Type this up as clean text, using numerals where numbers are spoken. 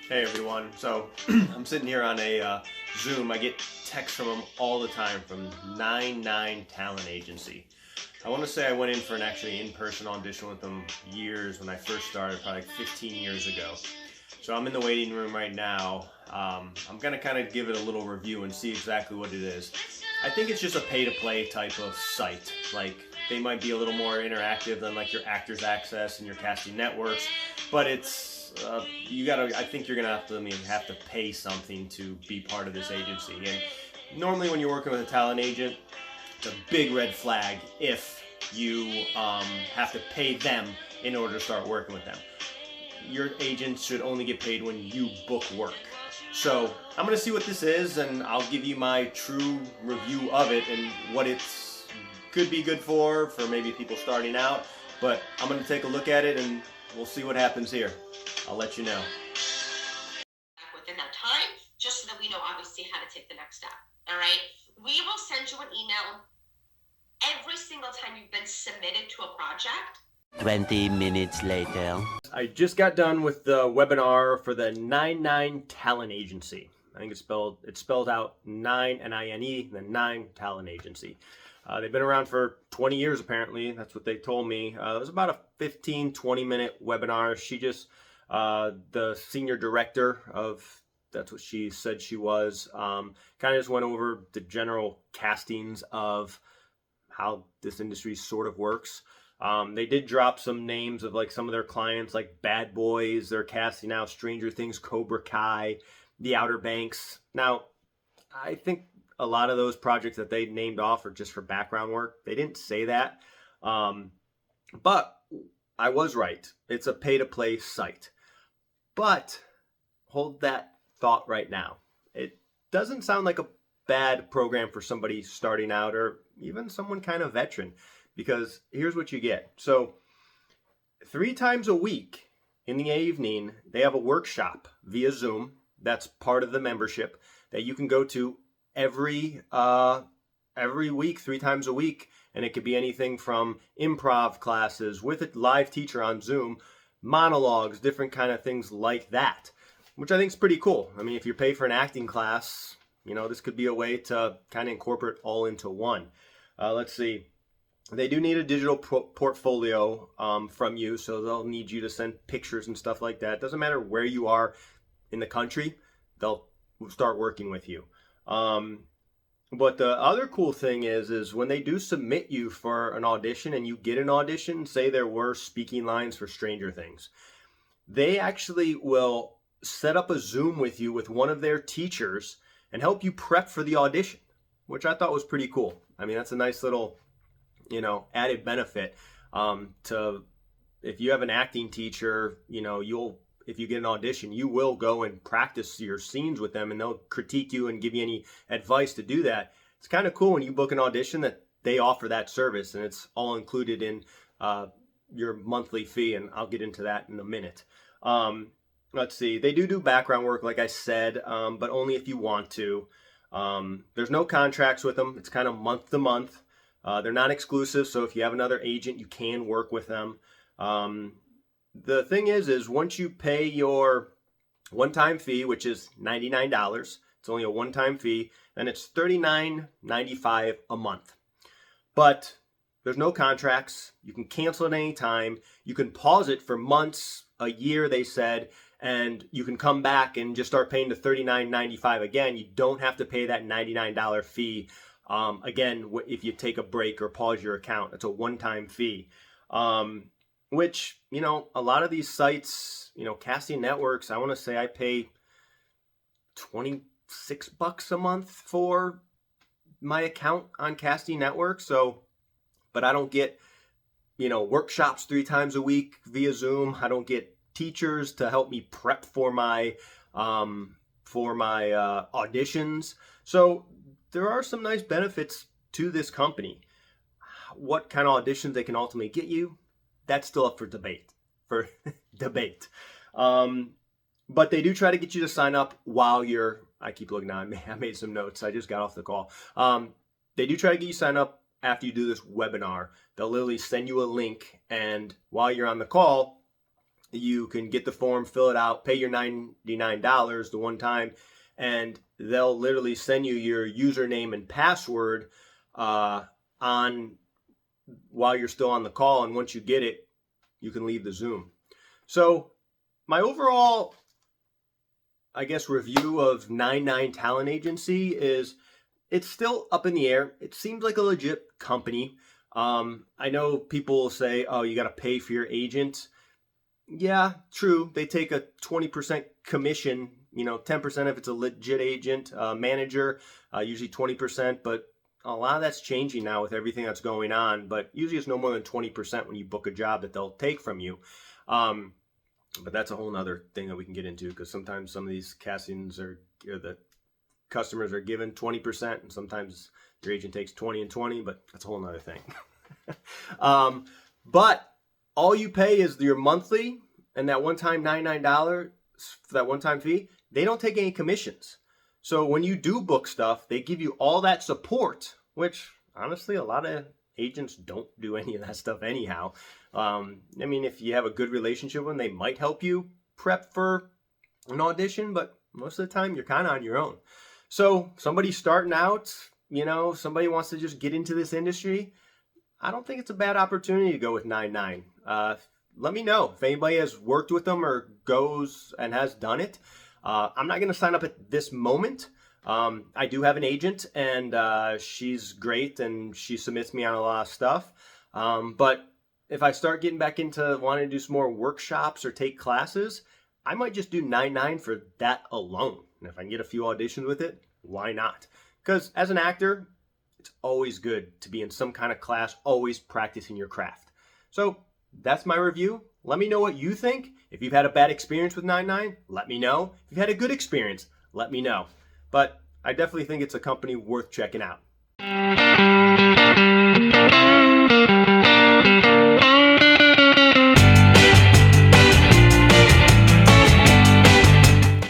Hey everyone, so I'm sitting here on a Zoom. I get texts from them all the time from NINE9 Talent Agency. I want to say I went in for an actually in-person audition with them years when I first started, probably like 15 years ago. So I'm in the waiting room right now. I'm going to kind of give it a little review and see exactly what it is. I think it's just a pay-to-play type of site. Like, they might be a little more interactive than like your Actors Access and your casting networks, but it's I think you're gonna have to pay something to be part of this agency. And normally when you're working with a talent agent, it's a big red flag if you have to pay them in order to start working with them. Your agent should only get paid when you book work. So I'm gonna see what this is, and I'll give you my true review of it and what it's could be good for maybe people starting out. But I'm gonna take a look at it and we'll see what happens here. I'll let you know. Within that time, just so that we know obviously how to take the next step. All right. We will send you an email every single time you've been submitted to a project. 20 minutes later. I just got done with the webinar for the NINE9 Talent Agency. I think it's spelled out 9 N-I-N-E, the 9 Talent Agency. They've been around for 20 years apparently. That's what they told me. It was about a 15-20 minute webinar. She just the senior director of, that's what she said she was, kind of just went over the general castings of how this industry sort of works. They did drop some names of like some of their clients, like Bad Boys. They're casting now Stranger Things, Cobra Kai, The Outer Banks. Now, I think a lot of those projects that they named off are just for background work. They didn't say that, but I was right. It's a pay-to-play site. But hold that thought right now. It doesn't sound like a bad program for somebody starting out or even someone kind of veteran, because here's what you get. So 3 times a week in the evening, they have a workshop via Zoom. That's part of the membership that you can go to every week, 3 times a week. And it could be anything from improv classes with a live teacher on Zoom, monologues, different kind of things like that, which I think is pretty cool. I mean, if you pay for an acting class, you know, this could be a way to kind of incorporate all into one. Let's see. They do need a digital portfolio from you, so they'll need you to send pictures and stuff like that. Doesn't matter where you are in the country, they'll start working with you. But the other cool thing is when they do submit you for an audition and you get an audition, say there were speaking lines for Stranger Things, they actually will set up a Zoom with you with one of their teachers and help you prep for the audition, which I thought was pretty cool. I mean, that's a nice little, you know, added benefit to, if you have an acting teacher, you know, if you get an audition, you will go and practice your scenes with them and they'll critique you and give you any advice to do that. It's kind of cool when you book an audition that they offer that service, and it's all included in your monthly fee, and I'll get into that in a minute. Let's see. They do background work, like I said, but only if you want to. There's no contracts with them. It's kind of month to month. They're not exclusive, so if you have another agent, you can work with them. The thing is once you pay your one-time fee, which is $99, it's only a one-time fee, then it's $39.95 a month. But there's no contracts. You can cancel at any time. You can pause it for months, a year, they said, and you can come back and just start paying the $39.95 again. You don't have to pay that $99 fee again if you take a break or pause your account. It's a one-time fee. Which, you know, a lot of these sites, you know, casting networks, I want to say I pay $26 a month for my account on Casting Network. So, but I don't get, you know, workshops 3 times a week via Zoom. I don't get teachers to help me prep for my auditions. So there are some nice benefits to this company. What kind of auditions they can ultimately get you, that's still up for debate. But they do try to get you to sign up while you're, I keep looking now, I made some notes. I just got off the call. They do try to get you signed up after you do this webinar. They'll literally send you a link, and while you're on the call, you can get the form, fill it out, pay your $99 the one time, and they'll literally send you your username and password on while you're still on the call. And once you get it, you can leave the Zoom. So my overall, I guess, review of NINE9 Talent Agency is it's still up in the air. It seems like a legit company. I know people will say, oh, you got to pay for your agent. Yeah, true. They take a 20% commission, 10% if it's a legit agent, manager, usually 20%, but a lot of that's changing now with everything that's going on, but usually it's no more than 20% when you book a job that they'll take from you. But that's a whole nother thing that we can get into, because sometimes some of these castings or the customers are given 20%, and sometimes your agent takes 20 and 20, but that's a whole nother thing. But all you pay is your monthly and that one-time $99 for that one-time fee. They don't take any commissions. So when you do book stuff, they give you all that support, which honestly, a lot of agents don't do any of that stuff anyhow. If you have a good relationship with them, they might help you prep for an audition, but most of the time you're kind of on your own. So somebody starting out, somebody wants to just get into this industry, I don't think it's a bad opportunity to go with NINE9. Let me know if anybody has worked with them or goes and has done it. I'm not going to sign up at this moment. I do have an agent, and she's great, and she submits me on a lot of stuff. But if I start getting back into wanting to do some more workshops or take classes, I might just do NINE9 for that alone. And if I can get a few auditions with it, why not? Because as an actor, it's always good to be in some kind of class, always practicing your craft. So that's my review. Let me know what you think. If you've had a bad experience with NINE9, let me know. If you've had a good experience, let me know. But I definitely think it's a company worth checking out.